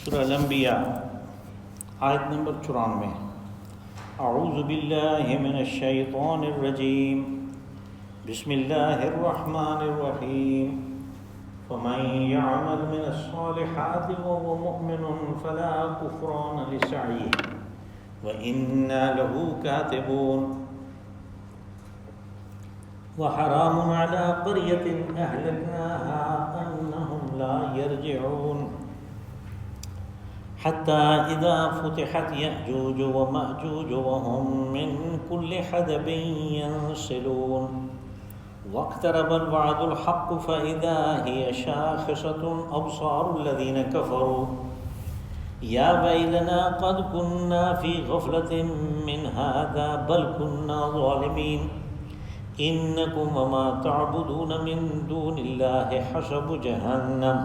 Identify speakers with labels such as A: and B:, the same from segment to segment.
A: سورہ الانبیاء آیت نمبر 94۔ اعوذ باللہ من الشیطان الرجیم، بسم اللہ الرحمن الرحیم۔ فمن يعمل من الصالحات وهو مؤمن فلا كفران لسعيه وإنا له كاتبون۔ وحرام على قرية أهلكناها أنهم لا يرجعون حتى إذا فتحت يأجوج ومأجوج وهم من كل حدب ينسلون واقترب الوعد الحق فإذا هي شاخصة أبصار الذين كفروا يا ويلنا قد كنا في غفلة من هذا بل كنا ظالمين إنكم وما تعبدون من دون الله حسب جهنم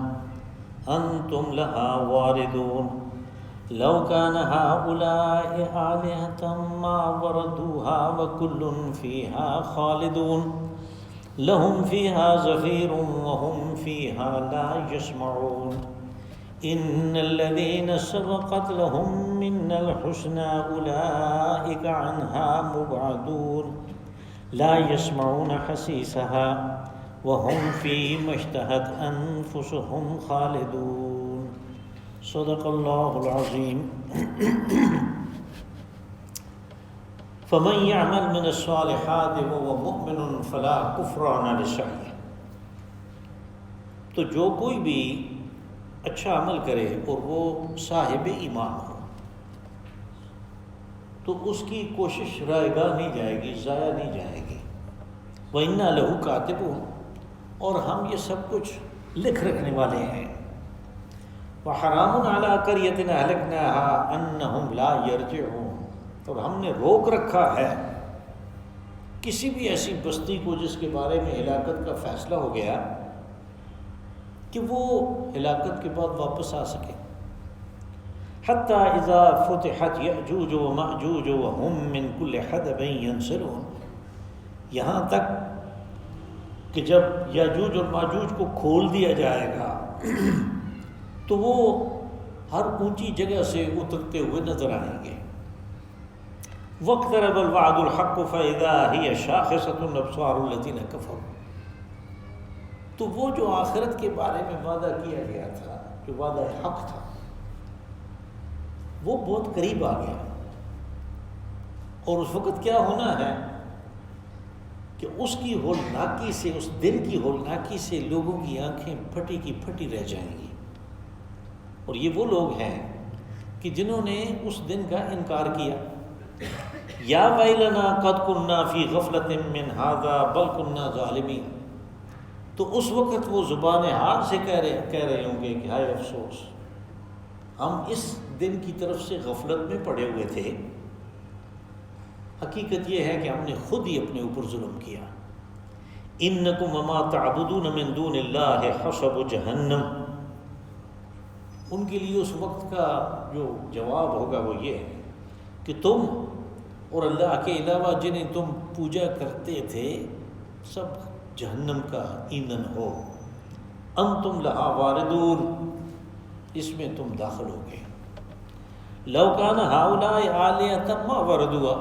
A: أنتم لها واردون لو كان هؤلاء آلهة ما وردوها وكل فيها خالدون لهم فيها زفير وهم فيها لا يسمعون إن الذين سبقت لهم منا الحسنى أولئك عنها مبعدون لا يسمعون حسيسها وهم فيما اشتهت أنفسهم خالدون۔ صدق اللہ العظیم۔ فمن يعمل من الصالحات وهو مؤمن فلا كفران لسعيه، تو جو کوئی بھی اچھا عمل کرے اور وہ صاحب ایمان ہو تو اس کی کوشش رائے گاہ نہیں جائے گی، ضائع نہیں جائے گی۔ وَإِنَّا لَهُ كَاتِبُونَ، اور ہم یہ سب کچھ لکھ رکھنے والے ہیں۔ وَحَرَامٌ عَلَىٰ قَرْيَةٍ أَهْلَكْنَاهَا أَنَّهُمْ لَا يَرْجِعُونَ، اور ہم نے روک رکھا ہے کسی بھی ایسی بستی کو جس کے بارے میں ہلاکت کا فیصلہ ہو گیا کہ وہ ہلاکت کے بعد واپس آ سکے۔ حَتَّى إِذَا فُتِحَتْ يَأْجُوجُ وَمَأْجُوجُ وَهُم مِّن كُلِّ حَدَبٍ يَنسِلُونَ، یہاں تک کہ جب یاجوج اور ماجوج کو کھول دیا جائے گا تو وہ ہر اونچی جگہ سے اترتے ہوئے نظر آئیں گے۔ وَاقْتَرَبَ الْوَعْدُ الْحَقُّ فَإِذَا هِيَ شَاخِصَةٌ أَبْصَارُ الَّذِينَ كَفَرُوا، تو وہ جو آخرت کے بارے میں وعدہ کیا گیا تھا، جو وعدہ حق تھا، وہ بہت قریب آ گیا۔ اور اس وقت کیا ہونا ہے کہ اس کی ہولناکی سے، اس دن کی ہولناکی سے لوگوں کی آنکھیں پھٹی کی پھٹی رہ جائیں گی۔ اور یہ وہ لوگ ہیں کہ جنہوں نے اس دن کا انکار کیا۔ یا ویلنا قد کنا فی غفلۃ من ھذا بل کنا ظالمین، تو اس وقت وہ زبان حال سے کہہ رہے ہوں گے کہ ہائے افسوس، ہم اس دن کی طرف سے غفلت میں پڑے ہوئے تھے۔ حقیقت یہ ہے کہ ہم نے خود ہی اپنے اوپر ظلم کیا۔ انکم وما تعبدون من دون اللہ حسب جہنم، ان کے لیے اس وقت کا جو جواب ہوگا وہ یہ ہے کہ تم اور اللہ کے علاوہ جنہیں تم پوجا کرتے تھے سب جہنم کا ایندھن ہو۔ انتم لہا واردون، اس میں تم داخل ہو گئے۔ لو کان ہؤلاء آلہۃ ما وردوها،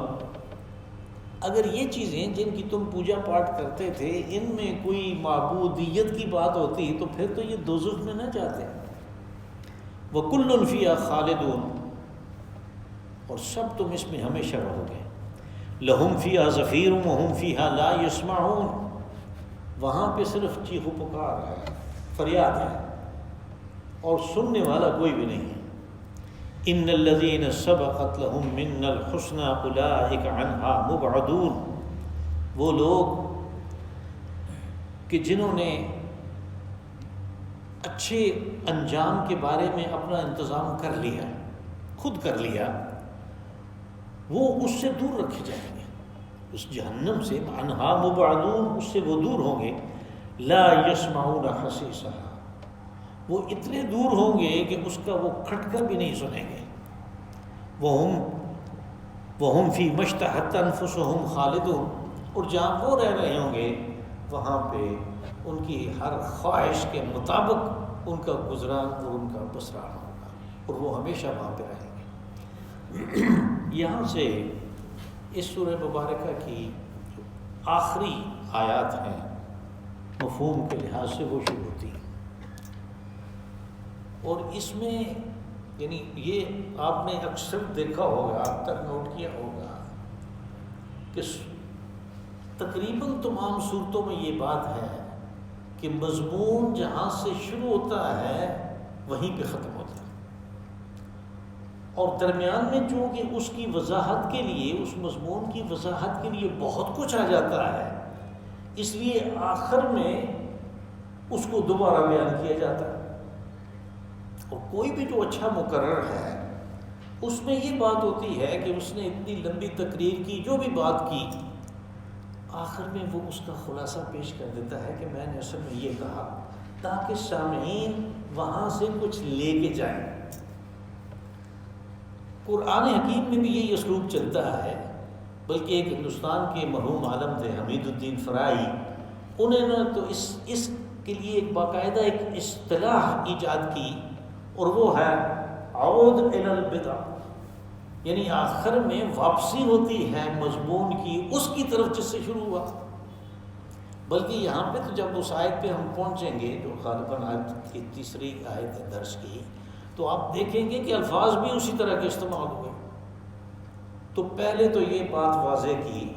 A: اگر یہ چیزیں جن کی تم پوجا پاٹ کرتے تھے ان میں کوئی معبودیت کی بات ہوتی تو پھر تو یہ دوزخ میں نہ جاتے۔ وَكُلٌّ فِيهَا خَالِدُونَ، اور سب تم اس میں ہمیشہ رہو گے۔ لَهُمْ فِيهَا زَفِيرٌ وَهُمْ فِيهَا لَا يَسْمَعُونَ، وہاں پہ صرف چیخ و پکار ہے، فریاد ہے، اور سننے والا کوئی بھی نہیں ہے۔ إِنَّ الَّذِينَ سَبَقَتْ لَهُم مِّنَّا الْحُسْنَى أُولَٰئِكَ عَنْهَا مُبْعَدُونَ، وہ لوگ کہ جنہوں نے اچھے انجام کے بارے میں اپنا انتظام کر لیا، خود کر لیا، وہ اس سے دور رکھے جائیں گے، اس جہنم سے۔ عنہا مبعدون، اس سے وہ دور ہوں گے۔ لا یسمعون حسیسها، وہ اتنے دور ہوں گے کہ اس کا وہ کھٹکا بھی نہیں سنیں گے۔ وہم فی مشتہت انفسہم خالدون، اور جہاں وہ رہ رہے ہوں گے وہاں پہ ان کی ہر خواہش کے مطابق ان کا گزران اور ان کا بسران ہوگا۔ اور وہ ہمیشہ وہاں پہ رہیں گے۔ یہاں سے اس سورہ مبارکہ کی جو آخری آیات ہیں مفہوم کے لحاظ سے وہ شروع ہوتی ہیں، اور اس میں یعنی یہ آپ نے اکثر دیکھا ہوگا، اب تک نوٹ کیا ہوگا کہ تقریباً تمام صورتوں میں یہ بات ہے کہ مضمون جہاں سے شروع ہوتا ہے وہیں پہ ختم ہوتا ہے، اور درمیان میں چونکہ اس کی وضاحت کے لیے، اس مضمون کی وضاحت کے لیے بہت کچھ آ جاتا ہے، اس لیے آخر میں اس کو دوبارہ بیان کیا جاتا ہے۔ اور کوئی بھی جو اچھا مقرر ہے اس میں یہ بات ہوتی ہے کہ اس نے اتنی لمبی تقریر کی، جو بھی بات کی، آخر میں وہ اس کا خلاصہ پیش کر دیتا ہے کہ میں نے اصل میں یہ کہا، تاکہ سامعین وہاں سے کچھ لے کے جائیں۔ قرآن حکیم میں بھی یہی اسلوب چلتا ہے، بلکہ ایک ہندوستان کے مرحوم عالم تھے حمید الدین فرائی، انہوں نے تو اس کے لیے ایک باقاعدہ ایک اصطلاح ایجاد کی، اور وہ ہے عود الی البدع، یعنی آخر میں واپسی ہوتی ہے مضمون کی اس کی طرف جس سے شروع ہوا۔ بلکہ یہاں پہ تو جب اس آیت پہ ہم پہنچیں گے جو غالباً آیت کی تیسری آیت ہے درس کی، تو آپ دیکھیں گے کہ الفاظ بھی اسی طرح کے استعمال ہوئے۔ تو پہلے تو یہ بات واضح کی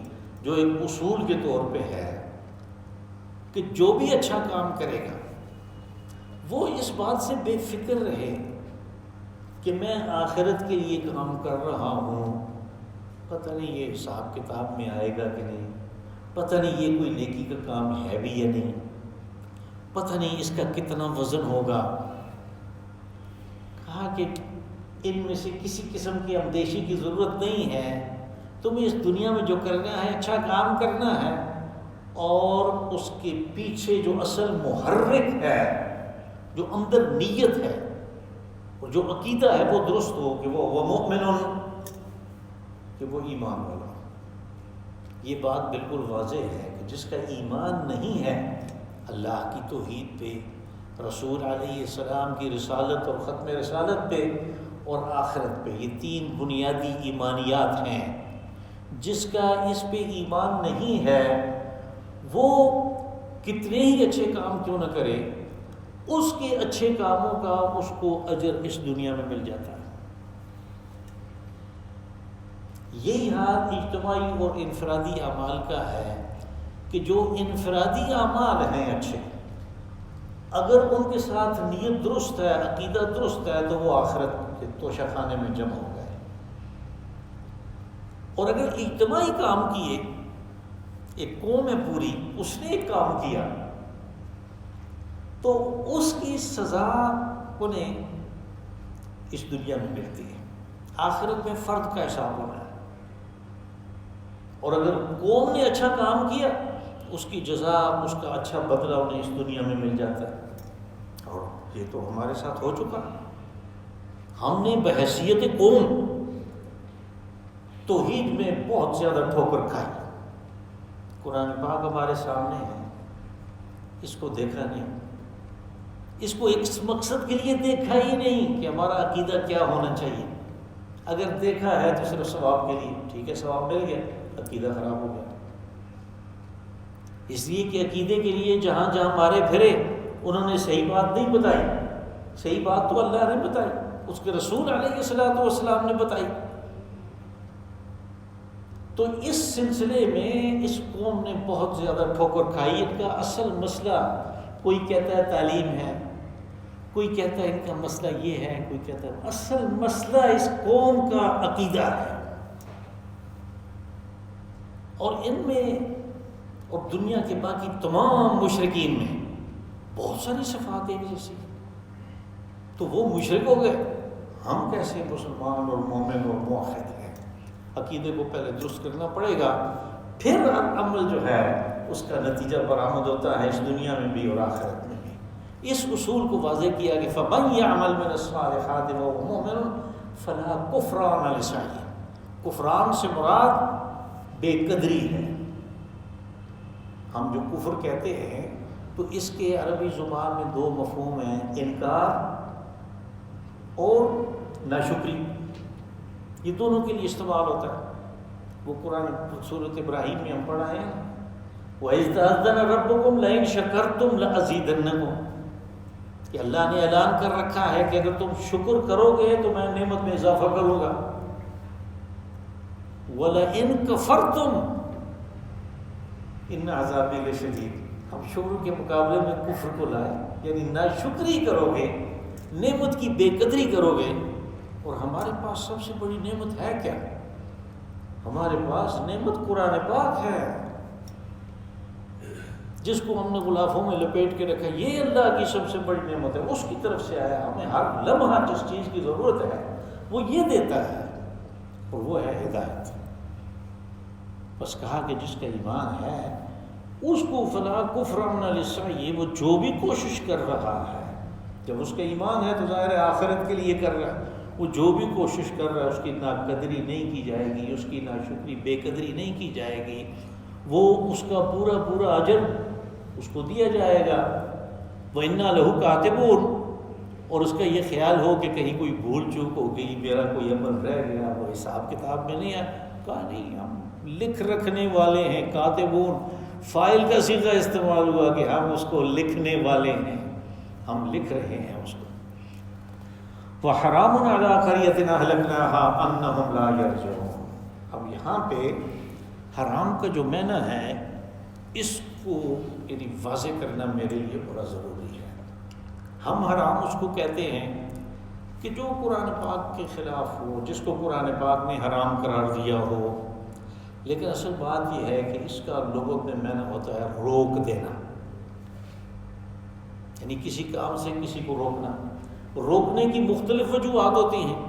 A: جو ایک اصول کے طور پہ ہے کہ جو بھی اچھا کام کرے گا وہ اس بات سے بے فکر رہے کہ میں آخرت کے لیے کام کر رہا ہوں، پتہ نہیں یہ حساب کتاب میں آئے گا کہ نہیں، پتہ نہیں یہ کوئی نیکی کا کام ہے بھی یا نہیں، پتہ نہیں اس کا کتنا وزن ہوگا۔ کہا کہ ان میں سے کسی قسم کی اندیشی کی ضرورت نہیں ہے، تمہیں اس دنیا میں جو کرنا ہے اچھا کام کرنا ہے، اور اس کے پیچھے جو اصل محرک ہے، جو اندر نیت ہے اور جو عقیدہ ہے وہ درست ہو کہ وہ مؤمن، کہ وہ ایمان والا۔ یہ بات بالکل واضح ہے کہ جس کا ایمان نہیں ہے اللہ کی توحید پہ، رسول علیہ السلام کی رسالت اور ختم رسالت پہ، اور آخرت پہ، یہ تین بنیادی ایمانیات ہیں، جس کا اس پہ ایمان نہیں ہے وہ کتنے ہی اچھے کام کیوں نہ کرے، اس کے اچھے کاموں کا اس کو اجر اس دنیا میں مل جاتا ہے۔ یہی حال اجتماعی اور انفرادی اعمال کا ہے کہ جو انفرادی اعمال ہیں اچھے، اگر ان کے ساتھ نیت درست ہے، عقیدہ درست ہے، تو وہ آخرت کے توشہ خانے میں جمع ہو گئے۔ اور اگر اجتماعی کام کیے، ایک قوم ہے پوری، اس نے ایک کام کیا، تو اس کی سزا انہیں اس دنیا میں ملتی ہے، آخرت میں فرد کا حساب ہونا ہے۔ اور اگر قوم نے اچھا کام کیا، اس کی جزا، اس کا اچھا بدلہ انہیں اس دنیا میں مل جاتا ہے۔ اور یہ تو ہمارے ساتھ ہو چکا، ہم نے بحیثیت قوم توحید میں بہت زیادہ ٹھوکر کھائی۔ قرآن پاک ہمارے سامنے ہے، اس کو دیکھا نہیں، اس کو ایک مقصد کے لیے دیکھا ہی نہیں کہ ہمارا عقیدہ کیا ہونا چاہیے۔ اگر دیکھا ہے تو صرف ثواب کے لیے، ٹھیک ہے ثواب مل گیا، عقیدہ خراب ہو گیا۔ اس لیے کہ عقیدے کے لیے جہاں جہاں مارے پھرے، انہوں نے صحیح بات نہیں بتائی، صحیح بات تو اللہ نے بتائی، اس کے رسول علیہ الصلوۃ والسلام نے بتائی۔ تو اس سلسلے میں اس قوم نے بہت زیادہ ٹھوکر کھائی۔ ان کا اصل مسئلہ، کوئی کہتا ہے تعلیم ہے، کوئی کہتا ہے ان کا مسئلہ یہ ہے، کوئی کہتا ہے اصل مسئلہ اس قوم کا عقیدہ ہے۔ اور ان میں اور دنیا کے باقی تمام مشرکین میں بہت ساری صفات ایک جیسی، تو وہ مشرک ہو گئے، ہم کیسے مسلمان اور مومن اور موحد ہیں۔ عقیدے کو پہلے درست کرنا پڑے گا، پھر عمل جو ہے اس کا نتیجہ برآمد ہوتا ہے اس دنیا میں بھی اور آخرت میں بھی۔ اس اصول کو واضح کیا کہ فَمَن يَعْمَلْ مِنَ الصَّالِحَاتِ وَهُوَ مُؤْمِنٌ فَلَا كُفْرَانَ لِسَعْيِهِ۔ کفران سے مراد بے قدری ہے۔ ہم جو کفر کہتے ہیں تو اس کے عربی زبان میں دو مفہوم ہیں، انکار اور ناشکری، یہ دونوں کے لیے استعمال ہوتا ہے۔ وہ قرآن سورۃ ابراہیم میں ہم پڑھا ہے، وَإِذْ تَأَذَّنَ رَبُّكُمْ لَئِن شَكَرْتُمْ لَأَزِيدَنَّكُمْ، کہ اللہ نے اعلان کر رکھا ہے کہ اگر تم شکر کرو گے تو میں نعمت میں اضافہ کروں گا۔ وَلَئِن كَفَرْتُمْ إِنَّ عَذَابِي لَشَدِيدٌ، ہم شکر کے مقابلے میں کفر کو لائے، یعنی ناشکری کرو گے، نعمت کی بے قدری کرو گے۔ اور ہمارے پاس سب سے بڑی نعمت ہے کیا؟ ہمارے پاس نعمت قرآن پاک ہے، جس کو ہم نے غلافوں میں لپیٹ کے رکھا۔ یہ اللہ کی سب سے بڑی نعمت ہے، اس کی طرف سے آیا، ہمیں ہر لمحہ جس چیز کی ضرورت ہے وہ یہ دیتا ہے، اور وہ ہے ہدایت۔ بس کہا کہ جس کا ایمان ہے اس کو فلا کفران لسعی، وہ جو بھی کوشش کر رہا ہے، جب اس کا ایمان ہے تو ظاہر ہے آخرت کے لیے کر رہا ہے، وہ جو بھی کوشش کر رہا ہے اس کی ناقدری نہیں کی جائے گی، اس کی ناشکری بے قدری نہیں کی جائے گی، وہ اس کا پورا پورا اجر اس کو دیا جائے گا۔ وَإِنَّا لَهُ كَاتِبُونَ، اور اس کا یہ خیال ہو کہ کہیں کوئی بھول چوک ہو گئی، میرا کوئی عمل رہ گیا، وہ حساب کتاب میں نہیں ہے، کہا نہیں، ہم لکھ رکھنے والے ہیں۔ کاتبون فائل کا صیغہ استعمال ہوا کہ ہم اس کو لکھنے والے ہیں، ہم لکھ رہے ہیں اس کو۔ وَحَرَامٌ عَلَىٰ قَرْيَةٍ أَهْلَكْنَاهَا أَنَّهُمْ لَا يَرْجِعُونَ، اب یہاں پہ حرام کا جو معنی ہے اس کو یعنی واضح کرنا میرے لیے بڑا ضروری ہے۔ ہم حرام اس کو کہتے ہیں کہ جو قرآن پاک کے خلاف ہو، جس کو قرآن پاک نے حرام قرار دیا ہو، لیکن اصل بات یہ ہے کہ اس کا لغت میں معنی ہوتا ہے روک دینا، یعنی کسی کام سے کسی کو روکنا۔ روکنے کی مختلف وجوہات ہوتی ہیں،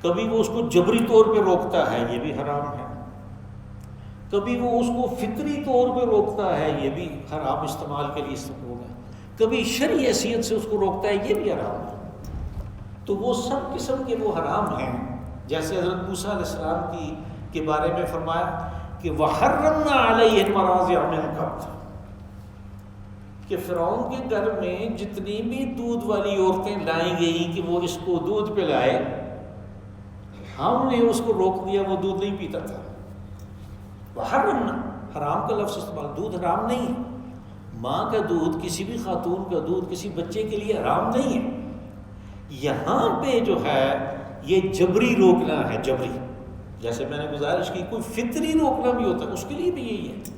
A: کبھی وہ اس کو جبری طور پہ روکتا ہے، یہ بھی حرام ہے، کبھی وہ اس کو فطری طور پہ روکتا ہے، یہ بھی حرام استعمال کے لیے استعمال ہوگا، کبھی شرعی حیثیت سے اس کو روکتا ہے، یہ بھی حرام ہے۔ تو وہ سب قسم کے وہ حرام ہیں، جیسے حضرت موسیٰ علیہ السلام کے بارے میں فرمایا کہ وَحَرَّمْنَا عَلَيْهِ الْمَرَاضِعَ مِنْ قَبْلُ، کہ فرعون کے گھر میں جتنی بھی دودھ والی عورتیں لائی گئیں کہ وہ اس کو دودھ پلائے، ہم نے اس کو روک دیا، وہ دودھ نہیں پیتا تھا۔ وحرمنا، حرام کا لفظ استعمال، دودھ حرام نہیں ہے، ماں کا دودھ، کسی بھی خاتون کا دودھ کسی بچے کے لیے حرام نہیں ہے۔ یہاں پہ جو ہے یہ جبری روکنا ہے، جبری، جیسے میں نے گزارش کی کوئی فطری روکنا بھی ہوتا ہے، اس کے لیے بھی یہی ہے۔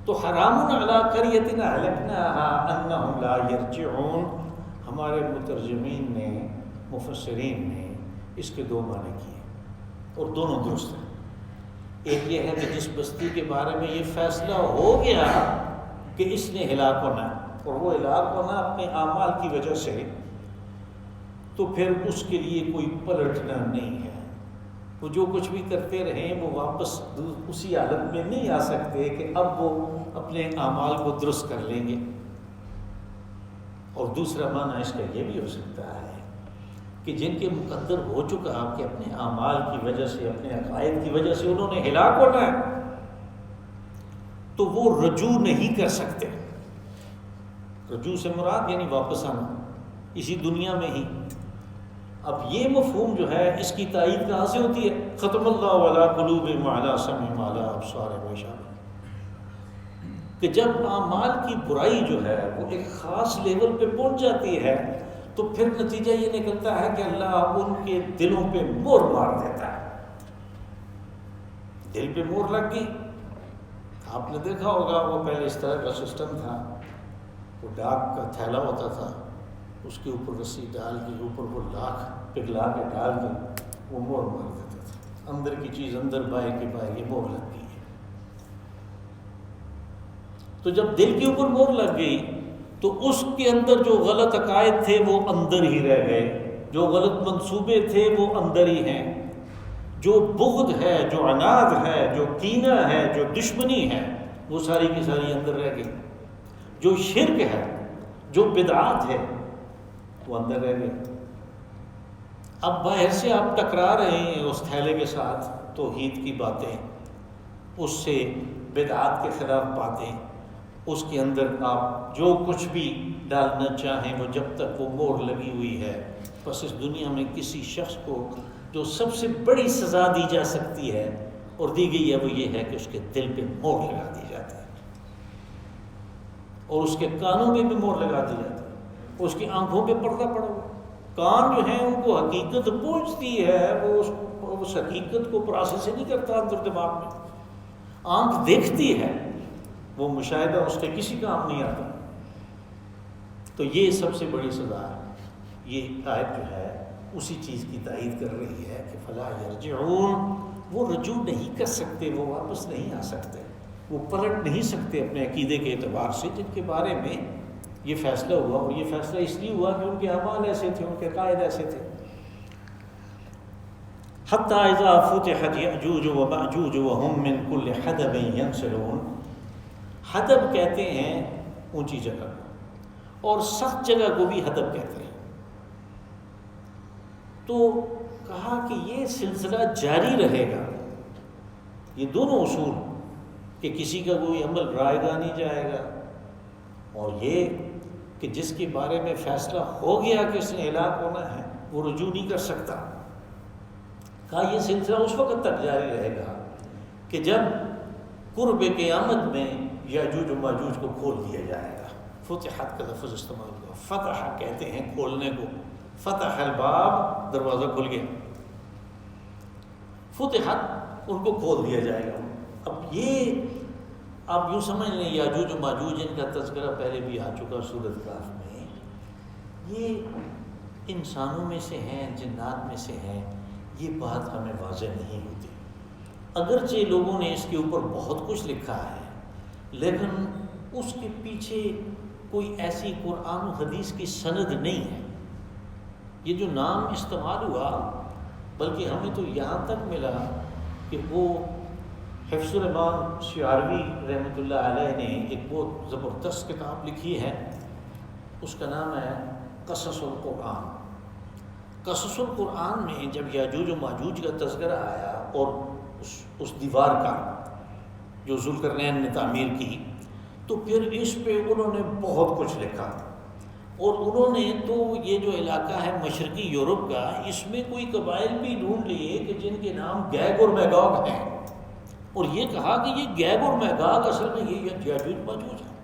A: تو حرام علی قریۃ اہلکناها انہم لا یرجعون، ہمارے مترجمین نے، مفسرین نے اس کے دو معنی کیے اور دونوں درست ہیں۔ ایک یہ ہے کہ جس بستی کے بارے میں یہ فیصلہ ہو گیا کہ اس نے ہلاک ہونا ہے، اور وہ ہلاک ہونا اپنے اعمال کی وجہ سے، تو پھر اس کے لیے کوئی پلٹنا نہیں ہے، وہ جو کچھ بھی کرتے رہیں وہ واپس اسی حالت میں نہیں آ سکتے کہ اب وہ اپنے اعمال کو درست کر لیں گے۔ اور دوسرا معنی اس کا یہ بھی ہو سکتا ہے کہ جن کے مقدر ہو چکا کہ اپنے اعمال کی وجہ سے، اپنے عقائد کی وجہ سے انہوں نے ہلاک ہونا ہے، تو وہ رجوع نہیں کر سکتے۔ رجوع سے مراد یعنی واپس آنا اسی دنیا میں ہی۔ اب یہ مفہوم جو ہے اس کی تائید کہاں سے ہوتی ہے؟ ختم اللہ علی قلوبہم وعلی سمعہم وعلی ابصارہم غشاوہ، کہ جب اعمال کی برائی جو ہے وہ ایک خاص لیول پہ پہنچ جاتی ہے تو پھر نتیجہ یہ نکلتا ہے کہ اللہ ان کے دلوں پہ مہر مار دیتا ہے۔ دل پہ مہر لگ گئی، آپ نے دیکھا ہوگا وہ پہلے اس طرح کا سسٹم تھا، وہ ڈاک کا تھیلا ہوتا تھا، اس کے اوپر رسی ڈال کے اوپر وہ لاکھ پگھلا کے ڈال کے وہ مہر مار دیتا تھا، اندر کی چیز اندر، باہر کی باہر، یہ مہر لگ گئی ہے۔ تو جب دل کے اوپر مہر لگ گئی تو اس کے اندر جو غلط عقائد تھے وہ اندر ہی رہ گئے، جو غلط منصوبے تھے وہ اندر ہی ہیں، جو بغض ہے، جو عناد ہے، جو کینہ ہے، جو دشمنی ہے، وہ ساری کی ساری اندر رہ گئی، جو شرک ہے، جو بدعات ہے، وہ اندر رہ گئی۔ اب باہر سے آپ ٹکرا رہے ہیں اس تھیلے کے ساتھ، توحید کی باتیں، اس سے بدعات کے خلاف باتیں، اس کے اندر آپ جو کچھ بھی ڈالنا چاہیں وہ جب تک وہ مہر لگی ہوئی ہے، بس اس دنیا میں کسی شخص کو جو سب سے بڑی سزا دی جا سکتی ہے اور دی گئی ہے وہ یہ ہے کہ اس کے دل پہ مہر لگا دی جاتی ہے، اور اس کے کانوں پہ بھی مہر لگا دی جاتی ہے، اور اس کی آنکھوں پہ پردہ پڑا ہوا۔ کان جو ہیں ان کو حقیقت پہنچتی ہے، وہ اس حقیقت کو پروسیس نہیں کرتا اندر دماغ میں۔ آنکھ دیکھتی ہے، وہ مشاہدہ اس کے کسی کام نہیں آتا۔ تو یہ سب سے بڑی سزا ہے۔ یہ آیت جو ہے اسی چیز کی تائید کر رہی ہے کہ فلا یرجعون، وہ رجوع نہیں کر سکتے، وہ واپس نہیں آ سکتے، وہ پلٹ نہیں سکتے اپنے عقیدے کے اعتبار سے جن کے بارے میں یہ فیصلہ ہوا، اور یہ فیصلہ اس لیے ہوا کہ ان کے اعمال ایسے تھے، ان کے قائد ایسے تھے۔ حتی اذا فتحت یأجوج ومأجوج وهم من کل حدب ینسلون، حدب کہتے ہیں اونچی جگہ کو، اور سخت جگہ کو بھی حدب کہتے ہیں۔ تو کہا کہ یہ سلسلہ جاری رہے گا، یہ دونوں اصول کہ کسی کا کوئی عمل رائے گا نہیں جائے گا، اور یہ کہ جس کے بارے میں فیصلہ ہو گیا کہ اس نے ہلاک ہونا ہے وہ رجوع نہیں کر سکتا۔ کہا یہ سلسلہ اس وقت تک جاری رہے گا کہ جب قرب قیامت میں یاجوج و ماجوج کو کھول دیا جائے گا۔ فتحت کا لفظ استعمال ہوا، فتح کہتے ہیں کھولنے کو، فتح الباب، دروازہ کھل گیا، فتحت ان کو کھول دیا جائے گا۔ اب یہ آپ یوں سمجھ لیں یاجوج و ماجوج ان کا تذکرہ پہلے بھی آ چکا سورۃ کہف میں، یہ انسانوں میں سے ہیں، جنات میں سے ہیں، یہ بات ہمیں واضح نہیں ہوتی۔ اگرچہ لوگوں نے اس کے اوپر بہت کچھ لکھا ہے، لیکن اس کے پیچھے کوئی ایسی قرآن و حدیث کی سند نہیں ہے۔ یہ جو نام استعمال ہوا بلکہ ہمیں تو یہاں تک ملا کہ وہ حفظ الرحمان شعراوی رحمۃ اللہ علیہ نے ایک بہت زبردست کتاب لکھی ہے، اس کا نام ہے قصص القرآن۔ قصص القرآن میں جب یاجوج و ماجوج کا تذکرہ آیا اور اس دیوار کا جو ذوالقرنین نے تعمیر کی، تو پھر اس پہ انہوں نے بہت کچھ لکھا، اور انہوں نے تو یہ جو علاقہ ہے مشرقی یورپ کا، اس میں کوئی قبائل بھی ڈھونڈ لیے کہ جن کے نام گیگ اور میگوگ ہیں، اور یہ کہا کہ یہ گیگ اور میگوگ اصل میں یہ یاجوج ماجوج ہیں۔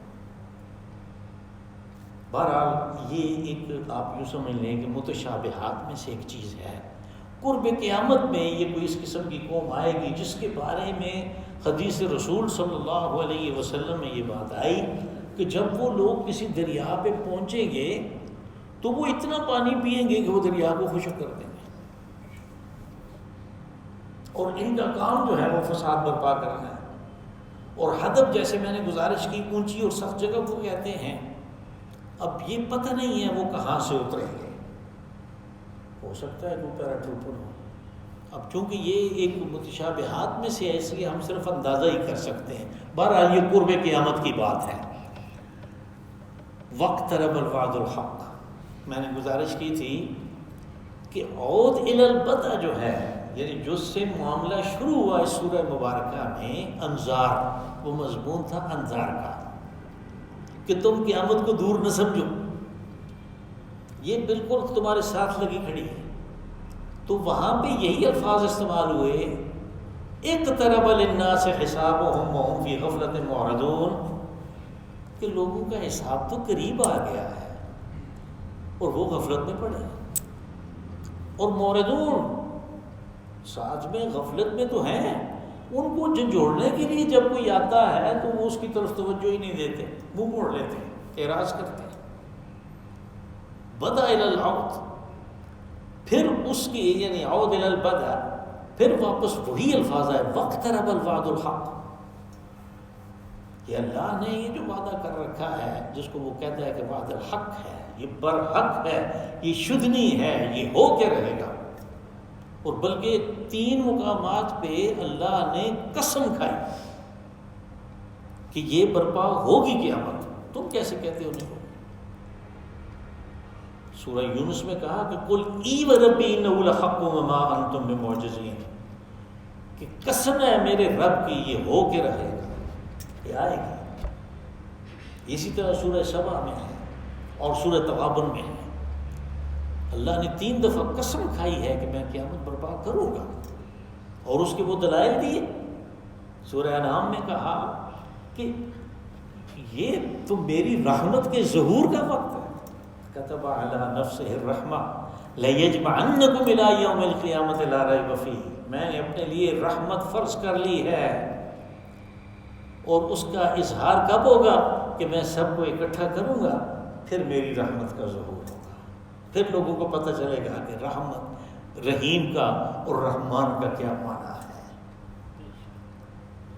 A: بہرحال یہ ایک آپ یوں سمجھ لیں کہ متشابہات میں سے ایک چیز ہے۔ قرب قیامت میں یہ کوئی اس قسم کی قوم آئے گی جس کے بارے میں حدیث رسول صلی اللہ علیہ وسلم میں یہ بات آئی کہ جب وہ لوگ کسی دریا پہ پہنچیں گے تو وہ اتنا پانی پئیں گے کہ وہ دریا کو خشک کر دیں گے، اور ان کا کام جو ہے وہ فساد برپا کرنا ہے۔ اور حدب جیسے میں نے گزارش کی اونچی اور سخت جگہ کو کہتے ہیں۔ اب یہ پتہ نہیں ہے وہ کہاں سے اتریں گے، ہو سکتا ہے کوئی پیراٹروپر ہو۔ اب چونکہ یہ ایک متشابہات میں سے ہے اس لیے ہم صرف اندازہ ہی کر سکتے ہیں۔ بہرحال یہ قرب قیامت کی بات ہے۔ واقترب الوعد الحق، میں نے گزارش کی تھی کہ عود الی البدء جو ہے، یعنی جس سے معاملہ شروع ہوا اس سورہ مبارکہ میں، انذار، وہ مضمون تھا انذار کا کہ تم قیامت کو دور نہ سمجھو، یہ بالکل تمہارے ساتھ لگی کھڑی ہے۔ تو وہاں پہ یہی الفاظ استعمال ہوئے، اقترب للناس حسابهم وهم فی غفلۃ معرضون، کہ لوگوں کا حساب تو قریب آ گیا ہے اور وہ غفلت میں پڑے، اور معرضون ساتھ میں غفلت میں تو ہیں، ان کو جھنجھوڑنے کے لیے جب کوئی آتا ہے تو وہ اس کی طرف توجہ ہی نہیں دیتے، منہ موڑ لیتے ہیں، اعراض کرتے ہیں۔ بدأ الی العود، پھر اس کی یعنی عود الی البدء، پھر واپس وہی الفاظ آئے واقترب الوعد الحق، کہ اللہ نے یہ جو وعدہ کر رکھا ہے جس کو وہ کہتا ہے کہ وعد الحق ہے، یہ برحق ہے، یہ شدنی ہے، یہ ہو کے رہے گا۔ اور بلکہ 3 مقامات پہ اللہ نے قسم کھائی کہ یہ برپا ہوگی قیامت، تم کیسے کہتے ہو نہیں ہوگی؟ سورہ یونس میں کہا کہ قل ای وربی انہ لحق وما انتم بمعجزین، کہ قسم ہے میرے رب کی یہ ہو کے رہے گا، یہ آئے گی۔ اسی طرح سورہ سبا میں ہے اور سورہ تغابن میں ہے، اللہ نے 3 دفعہ قسم کھائی ہے کہ میں قیامت برپا کروں گا، اور اس کے وہ دلائل دیے۔ سورہ انعام میں کہا کہ یہ تو میری رحمت کے ظہور کا وقت ہے، کتب علی نفسہ الرحمہ لیجمعنکم الی یوم القیامۃ لا ریب فیہ، میں نے اپنے لیے رحمت فرض کر لی ہے، اور اس کا اظہار کب ہوگا کہ میں سب کو اکٹھا کروں گا، پھر میری رحمت کا ظہور ہوگا، پھر لوگوں کو پتہ چلے گا کہ رحمت رحیم کا اور رحمان کا کیا معنی ہے۔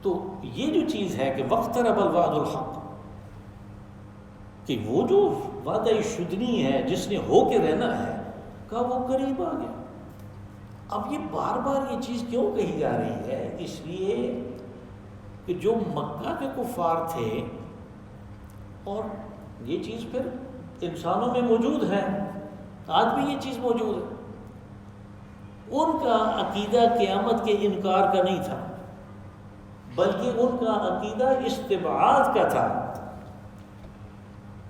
A: تو یہ جو چیز ہے کہ واقترب الوعد الحق، کہ وہ جو وعدہ شدنی ہے جس نے ہو کے رہنا ہے کا وہ قریب آ گیا۔ اب یہ بار بار یہ چیز کیوں کہی جا رہی ہے؟ اس لیے کہ جو مکہ کے کفار تھے، اور یہ چیز پھر انسانوں میں موجود ہے، آج بھی یہ چیز موجود ہے، ان کا عقیدہ قیامت کے انکار کا نہیں تھا، بلکہ ان کا عقیدہ استبعاد کا تھا،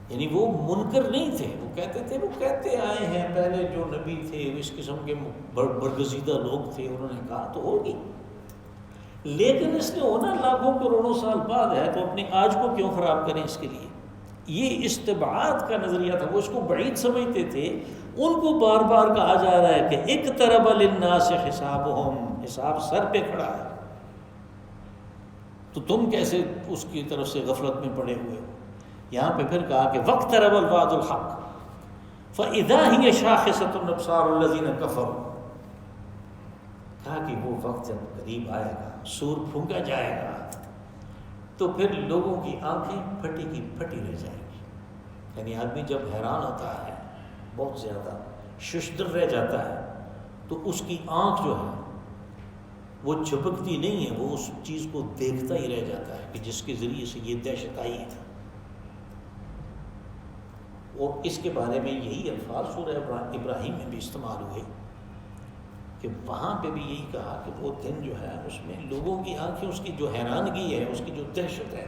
A: یعنی وہ منکر نہیں تھے، وہ کہتے تھے، وہ کہتے آئے ہیں پہلے جو نبی تھے اس قسم کے برگزیدہ لوگ تھے، انہوں نے کہا تو ہوگی، لیکن اس نے ہونا لاکھوں کروڑوں سال بعد ہے، تو اپنے آج کو کیوں خراب کریں اس کے لیے؟ یہ استبعاد کا نظریہ تھا، وہ اس کو بعید سمجھتے تھے۔ ان کو بار بار کہا جا رہا ہے کہ اقترب للناس حسابہم، حساب سر پہ کھڑا ہے، تو تم کیسے اس کی طرف سے غفلت میں پڑے ہوئے ہو؟ یہاں پہ پھر کہا کہ واقترب الوعد الحق فَإِذَا هِيَ شَاخِصَةٌ أَبْصَارُ الَّذِينَ كَفَرُوا، کہا کہ وہ وقت جب قریب آئے گا، سور پھونکا جائے گا، تو پھر لوگوں کی آنکھیں پھٹی کی پھٹی رہ جائیں گی۔ یعنی آدمی جب حیران ہوتا ہے، بہت زیادہ ششدر رہ جاتا ہے، تو اس کی آنکھ جو ہے وہ چھپکتی نہیں ہے، وہ اس چیز کو دیکھتا ہی رہ جاتا ہے کہ جس کے ذریعے سے یہ دہشت آئی ہے۔ اور اس کے بارے میں یہی الفاظ سورہ ابراہیم میں بھی استعمال ہوئے کہ وہاں پہ بھی یہی کہا کہ وہ دن جو ہے اس میں لوگوں کی آنکھیں، اس کی جو حیرانگی ہے، اس کی جو دہشت ہے،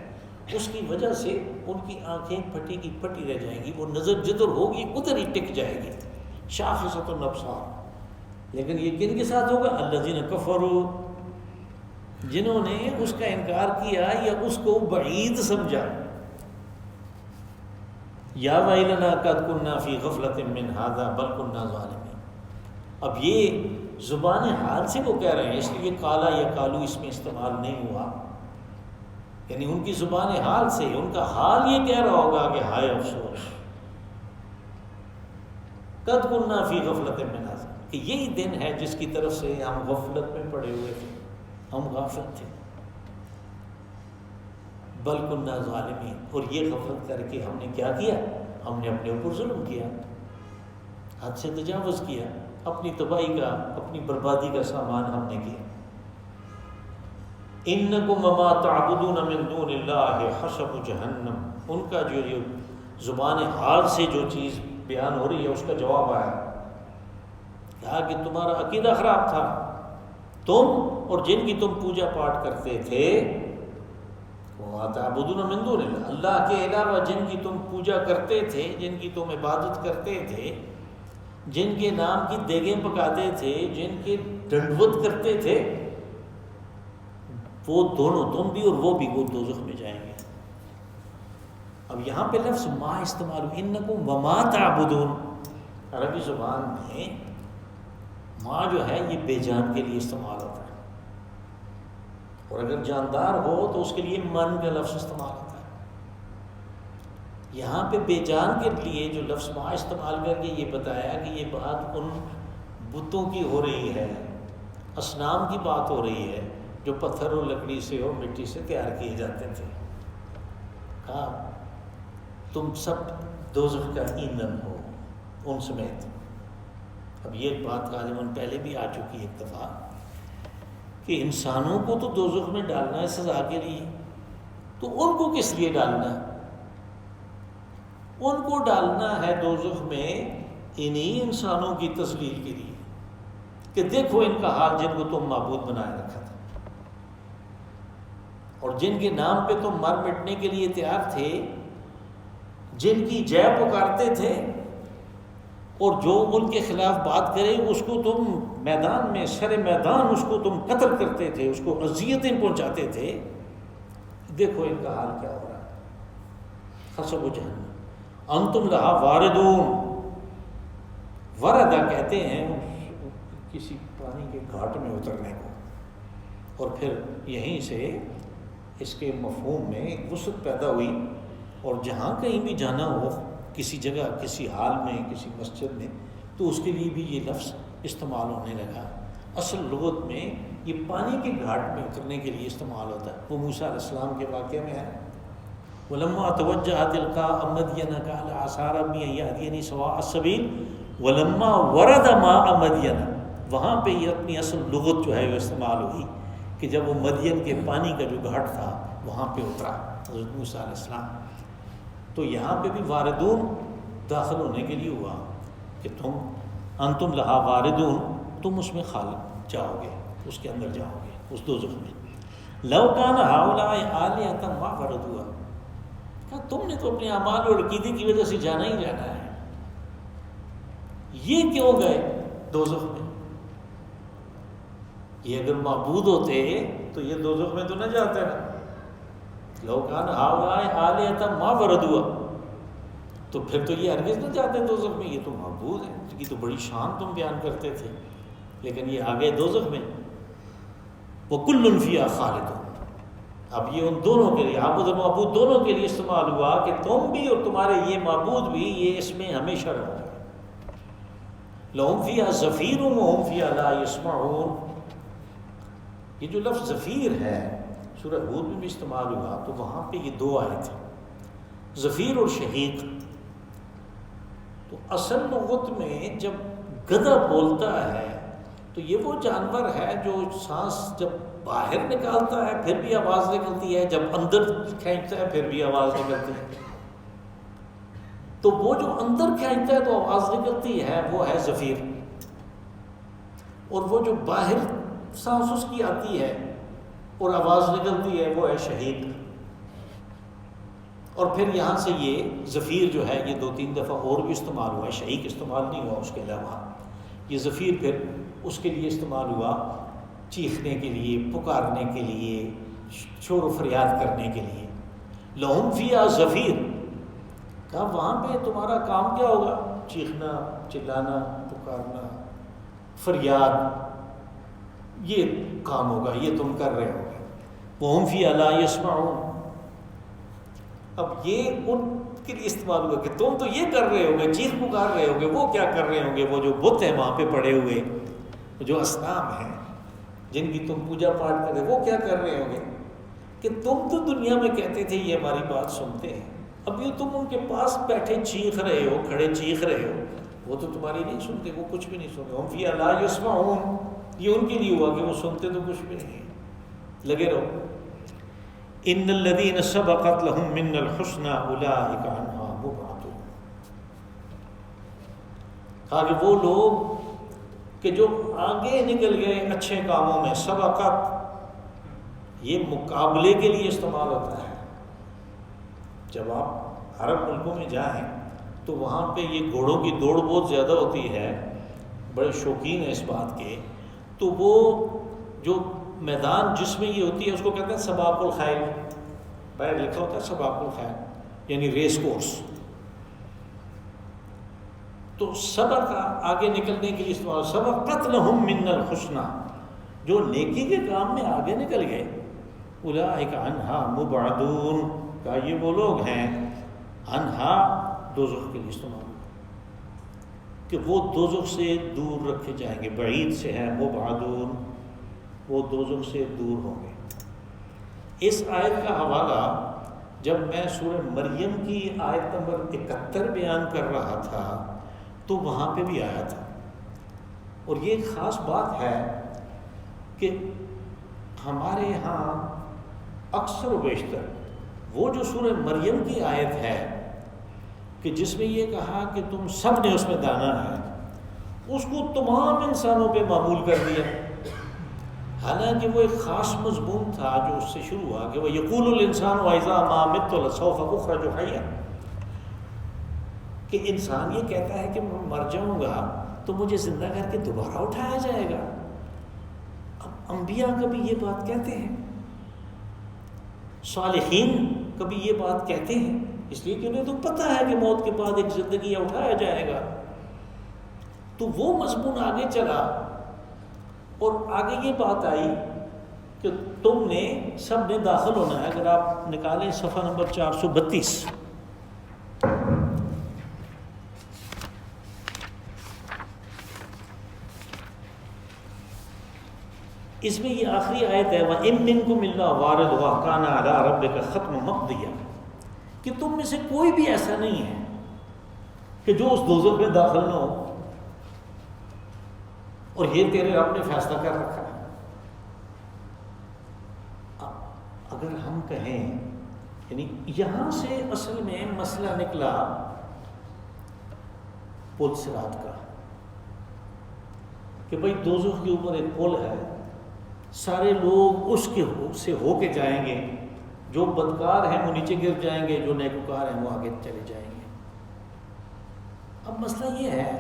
A: اس کی وجہ سے ان کی آنکھیں پھٹی کی پھٹی رہ جائیں گی، وہ نظر جدھر ہوگی ادھر ہی ٹک جائے گی، شاخصۃ الابصار۔ لیکن یہ کن کے ساتھ ہوگا؟ الذین کفروا، جنہوں نے اس کا انکار کیا یا اس کو بعید سمجھا۔ یا ویلنا قد کنا فی غفلۃ من ھذا بل کنا ظالمین۔ اب یہ زبان حال سے وہ کہہ رہے ہیں، اس لیے کالا یا کالو اس میں استعمال نہیں ہوا، یعنی ان کی زبان حال سے ان کا حال یہ کہہ رہا ہوگا کہ ہائے افسوس، قد کنا فی غفلۃ من ھذا، کہ یہی دن ہے جس کی طرف سے ہم غفلت میں پڑے ہوئے تھے، ہم غافل تھے، بل کنا ظالمین، اور یہ غفلت کر کے ہم نے کیا کیا؟ ہم نے اپنے اوپر ظلم کیا، حد سے تجاوز کیا، اپنی تباہی کا، اپنی بربادی کا سامان ہم نے کیا۔ انکم وما تعبدون من دون اللہ حسب جہنم، ان کا جو زبان حال سے جو چیز بیان ہو رہی ہے اس کا جواب آیا، کہا کہ تمہارا عقیدہ خراب تھا، تم اور جن کی تم پوجا پاٹ کرتے تھے، وما تعبدون من دون اللہ، اللہ کے علاوہ جن کی تم پوجا کرتے تھے، جن کی تم عبادت کرتے تھے، جن کے نام کی دیگیں پکاتے تھے، جن کے ڈنڈوت کرتے تھے، وہ دونوں، تم بھی اور وہ بھی، وہ دوزخ میں جائیں گے۔ اب یہاں پہ لفظ ما استعمال، انکم وما تعبدون، عربی زبان میں ما جو ہے یہ بے جان کے لیے استعمال ہوتا ہے، اور اگر جاندار ہو تو اس کے لیے من کا لفظ استعمال ہوتا ہے۔ یہاں پہ بے جان کے لیے جو لفظ ما استعمال کر کے یہ بتایا کہ یہ بات ان بتوں کی ہو رہی ہے، اصنام کی بات ہو رہی ہے جو پتھر اور لکڑی سے اور مٹی سے تیار کیے جاتے تھے۔ کہا تم سب دوزخ کا ایندھن ہو ان سمیت۔ اب یہ بات غالباً پہلے بھی آ چکی ہے ایک دفعہ کہ انسانوں کو تو دوزخ میں ڈالنا ہے سزا کے لیے، تو ان کو کس لیے ڈالنا ہے؟ ان کو ڈالنا ہے دوزخ میں انہی انسانوں کی تذلیل کے لیے کہ دیکھو ان کا حال، جن کو تم معبود بنائے رکھا تھا اور جن کے نام پہ تم مر مٹنے کے لیے تیار تھے، جن کی جے پکارتے تھے، اور جو ان کے خلاف بات کرے اس کو تم میدان میں سر میدان اس کو تم قتل کرتے تھے، اس کو اذیتیں پہنچاتے تھے۔ دیکھو ان کا حال کیا ہو رہا ہے۔ حسب جہنم انتم لہا واردون، وردہ کہتے ہیں کسی پانی کے گھاٹ میں اترنے کو، اور پھر یہیں سے اس کے مفہوم میں وسعت پیدا ہوئی، اور جہاں کہیں بھی جانا ہو کسی جگہ، کسی حال میں، کسی مسجد میں، تو اس کے لیے بھی یہ لفظ استعمال ہونے لگا۔ اصل لغت میں یہ پانی کے گھاٹ میں اترنے کے لیے استعمال ہوتا ہے۔ وہ موسیٰ علیہ السلام کے واقعے میں ہے، وَلَمَّا تَوَجَّهَ تِلْقَاءَ مَدْيَنَ قَالَ عَسَىٰ رَبِّي أَن يَهْدِيَنِي سَوَاءَ السَّبِيلِ وَلَمَّا وَرَدَ مَاءَ مَدْيَنَ، وہاں پہ یہ اپنی اصل لغت جو ہے وہ استعمال ہوئی کہ جب وہ مدین کے پانی کا جو گھاٹ تھا وہاں پہ اترا حضرت موسیٰ علیہ السلام، تو یہاں پہ بھی واردون داخل ہونے کے لیے ہوا کہ تم انتم لہا واردون، تم اس میں جاؤ گے، اس کے اندر جاؤ گے، اس دوزخ میں۔ لو کان ہؤلاء آلہۃ ما وردوہا، کہا تم نے تو اپنے اعمال اور عقیدے کی وجہ سے جانا ہی جانا ہے، یہ کیوں گئے دوزخ میں؟ یہ اگر معبود ہوتے تو یہ دوزخ میں تو نہ جاتے نا۔ لو کان ہؤلاء آلہۃ ما وردوہا، تو پھر تو یہ ہرگز نہ جاتے دوزخ میں، یہ تو معبود ہے، اس کی تو بڑی شان تم بیان کرتے تھے، لیکن یہ آگے دوزخ میں۔ وَكُلٌّ فِيهَا خَالِدُونَ، اب یہ ان دونوں کے لیے، عابد اور معبود دونوں کے لیے استعمال ہوا کہ تم بھی اور تمہارے یہ معبود بھی یہ اس میں ہمیشہ رہو گے۔ لَهُمْ فِيهَا زَفِيرٌ وَهُمْ فِيهَا لَا يَسْمَعُونَ، یہ جو لفظ زفیر ہے سورہ ہود میں بھی استعمال ہوا، تو وہاں پہ یہ دو آئے تھے، زفیر اور شہیق۔ تو اصل لغت میں جب گدھا بولتا ہے تو یہ وہ جانور ہے جو سانس جب باہر نکالتا ہے پھر بھی آواز نکلتی ہے، جب اندر کھینچتا ہے پھر بھی آواز نکلتی ہے۔ تو وہ جو اندر کھینچتا ہے تو آواز نکلتی ہے وہ ہے زفیر، اور وہ جو باہر سانس اس کی آتی ہے اور آواز نکلتی ہے وہ ہے شہیق۔ اور پھر یہاں سے یہ زفیر جو ہے یہ 2-3 دفعہ اور بھی استعمال ہوا ہے، شہیق استعمال نہیں ہوا اس کے علاوہ۔ یہ زفیر پھر اس کے لیے استعمال ہوا چیخنے کے لیے، پکارنے کے لیے، شور و فریاد کرنے کے لیے۔ لَهُمْ فِيهَا زَفِيرٌ، کہا وہاں پہ تمہارا کام کیا ہوگا؟ چیخنا، چلانا، پکارنا، فریاد، یہ کام ہوگا، یہ تم کر رہے ہوگے۔ وَهُمْ فِيهَا لَا يَسْمَعُونَ، اب یہ ان کے لیے استعمال ہوا کہ تم تو یہ کر رہے ہوگے، چیخ پکار رہے ہوگے، وہ کیا کر رہے ہوں گے؟ وہ جو بت ہیں وہاں پہ پڑے ہوئے، جو اصنام ہیں جن کی تم پوجا پاٹ کر رہے، وہ کیا کر رہے ہوں گے؟ کہ تم تو دنیا میں کہتے تھے یہ ہماری بات سنتے ہیں، اب یہ تم ان کے پاس بیٹھے چیخ رہے ہو، کھڑے چیخ رہے ہو، وہ تو تمہاری نہیں سنتے، وہ کچھ بھی نہیں سنتے۔ ہم فی لا یسمعون، یہ ان کے لیے ہوا کہ وہ سنتے تو کچھ بھی نہیں۔ لگے رہو۔ ان الذین سبقت لهم منا الحسنى اولئک عنہا مبعدون، کہا کہ وہ لوگ کہ جو آگے نکل گئے اچھے کاموں میں، سبقت یہ مقابلے کے لیے استعمال ہوتا ہے۔ جب آپ عرب ملکوں میں جائیں تو وہاں پہ یہ گھوڑوں کی دوڑ بہت زیادہ ہوتی ہے، بڑے شوقین ہیں اس بات کے، تو وہ جو میدان جس میں یہ ہوتی ہے اس کو کہتے ہیں سباق الخیل، باہر لکھا ہوتا ہے سباق الخیل یعنی ریس کورس۔ تو سبق آگے نکلنے کے لیے استعمال، سبقت لہم من الحسنى، جو نیکی کے کام میں آگے نکل گئے، اولئک عنہا مبعدون، کہ یہ وہ لوگ ہیں، عنہا دوزخ کے لیے استعمال کہ وہ دوزخ سے دور رکھے جائیں گے، بعید سے ہے مبعدون، وہ دوزخ سے دور ہوں گے۔ اس آیت کا حوالہ جب میں سورہ مریم کی آیت نمبر 71 بیان کر رہا تھا تو وہاں پہ بھی آیا تھا، اور یہ ایک خاص بات ہے کہ ہمارے ہاں اکثر و بیشتر وہ جو سورہ مریم کی آیت ہے کہ جس میں یہ کہا کہ تم سب نے اس میں دانا ہے، اس کو تمام انسانوں پہ معمول کر دیا، حالانکہ وہ ایک خاص مضمون تھا جو اس سے شروع ہوا کہ وہ یقول الانسان وَإِذَا مَا مِتُّ لَسَوْفَ أُخْرَجُ حَيًّا، کہ انسان یہ کہتا ہے کہ میں مر جاؤں گا تو مجھے زندہ کر کے دوبارہ اٹھایا جائے گا. اب انبیاء کبھی یہ بات کہتے ہیں، صالحین کبھی یہ بات کہتے ہیں، اس لیے کہ انہیں تو پتہ ہے کہ موت کے بعد ایک زندگی اٹھایا جائے گا. تو وہ مضمون آگے چلا اور آگے یہ بات آئی کہ تم نے سب نے داخل ہونا ہے. اگر آپ نکالیں صفحہ نمبر 432، اس میں یہ آخری آیت ہے وَإِن مِّنكُمْ إِلَّا وَارِدُهَا كَانَ عَلَىٰ رَبِّكَ حَتْمًا مَقْضِيًّا، کہ تم میں سے کوئی بھی ایسا نہیں ہے کہ جو اس دوزخ میں داخل نہ ہو، اور یہ تیرے رب نے فیصلہ کر رکھا ہے. اگر ہم کہیں، یعنی یہاں سے اصل میں مسئلہ نکلا پل صراط کا، کہ بھئی دوزخ کے اوپر ایک پل ہے، سارے لوگ اس کے سے ہو کے جائیں گے، جو بدکار ہیں وہ نیچے گر جائیں گے، جو نیکوکار ہیں وہ آگے چلے جائیں گے. اب مسئلہ یہ ہے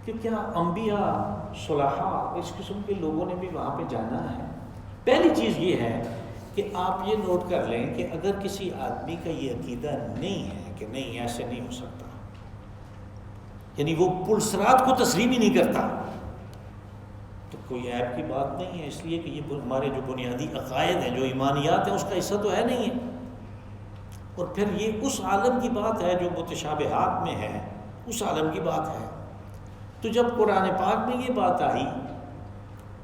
A: کہ کیا انبیاء صلحاء اس قسم کے لوگوں نے بھی وہاں پہ جانا ہے؟ پہلی چیز یہ ہے کہ آپ یہ نوٹ کر لیں کہ اگر کسی آدمی کا یہ عقیدہ نہیں ہے کہ نہیں ایسے نہیں ہو سکتا، یعنی وہ پل صراط کو تسلیم ہی نہیں کرتا، تو کوئی عیب کی بات نہیں ہے، اس لیے کہ یہ ہمارے جو بنیادی عقائد ہیں، جو ایمانیات ہیں، اس کا حصہ تو ہے نہیں ہے. اور پھر یہ اس عالم کی بات ہے جو متشابہات میں ہے، اس عالم کی بات ہے. تو جب قرآن پاک میں یہ بات آئی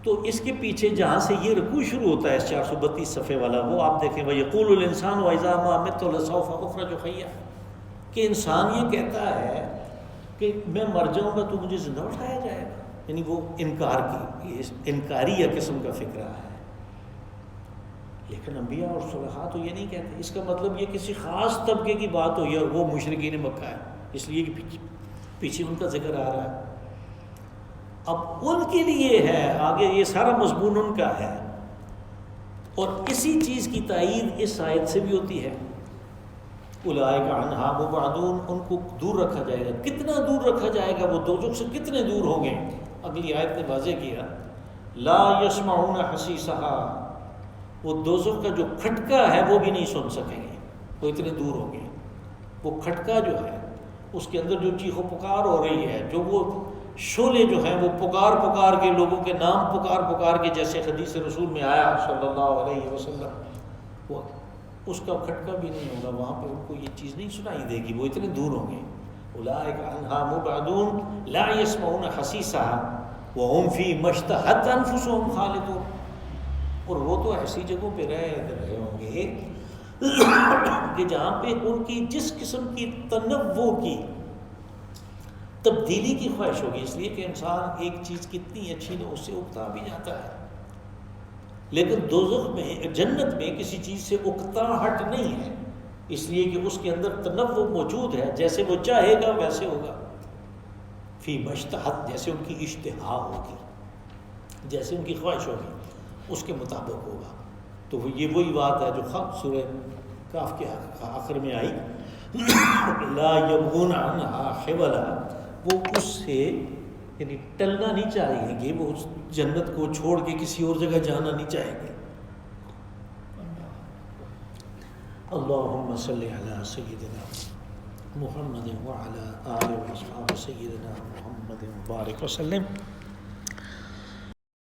A: تو اس کے پیچھے جہاں سے یہ رکوع شروع ہوتا ہے، 432 صفحے والا، وہ آپ دیکھیں وَيَقُولُ الْإِنسَانُ وَإِذَا مَا مِتُّ لَسَوْفَ أُخْرَجُ حَيًّا، کہ انسان یہ کہتا ہے کہ میں مر جاؤں گا تو مجھے زندہ اٹھایا جائے گا. یعنی وہ انکاریہ قسم کا فکرہ ہے. لیکن انبیاء اور صلحاء تو یہ نہیں کہتے. اس کا مطلب یہ کسی خاص طبقے کی بات ہوئی اور وہ مشرکین مکہ ہے، اس لیے کہ پیچھے ان کا ذکر آ رہا ہے. اب ان کے لیے ہے آگے، یہ سارا مضمون ان کا ہے، اور اسی چیز کی تائید اس آیت سے بھی ہوتی ہے. اولئک عنہا مبعدون، ان کو دور رکھا جائے گا. کتنا دور رکھا جائے گا؟ وہ دوزخ سے کتنے دور ہوں گے؟ اگلی آیت نے واضح کیا لا یسمعون حسیسها، وہ دوزخ کا جو کھٹکا ہے وہ بھی نہیں سن سکیں گے، وہ اتنے دور ہوں گے. وہ کھٹکا جو ہے، اس کے اندر جو چیخ و پکار ہو رہی ہے، جو وہ شعلے جو ہیں وہ پکار پکار کے لوگوں کے نام پکار پکار کے، جیسے حدیث رسول میں آیا صلی اللہ علیہ وسلم، وہ اس کا کھٹکا بھی نہیں ہوگا. وہاں پہ ان کو یہ چیز نہیں سنائی دے گی، وہ اتنے دور ہوں گے. اولئک عنہا مبعدون لا یسمعون حسیسها وهم فیما اشتہت انفسهم خالدون. اور وہ تو ایسی جگہوں پہ رہے ہوں گے کہ جہاں پہ ان کی جس قسم کی تنوع کی، تبدیلی کی خواہش ہوگی. اس لیے کہ انسان ایک چیز کتنی اچھی نہ اس سے اکتا بھی جاتا ہے. لیکن دوزخ میں، جنت میں کسی چیز سے اکتاہٹ نہیں ہے، اس لیے کہ اس کے اندر تنوع موجود ہے. جیسے وہ چاہے گا ویسے ہوگا. فی مشتہت، جیسے ان کی اشتہا ہوگی، جیسے ان کی خواہش ہوگی اس کے مطابق ہوگا. تو یہ وہی بات ہے جو خط سورہ کاف کے آخر میں آئی لا یبغون عنہا حولا، وہ اس سے یعنی ٹلنا نہیں چاہیں گے، وہ اس جنت کو چھوڑ کے کسی اور جگہ جانا نہیں چاہیں گے. اللہم صلی علی سیدنا محمد وعلی آل و اصحاب سیدنا محمد وبارک وسلم.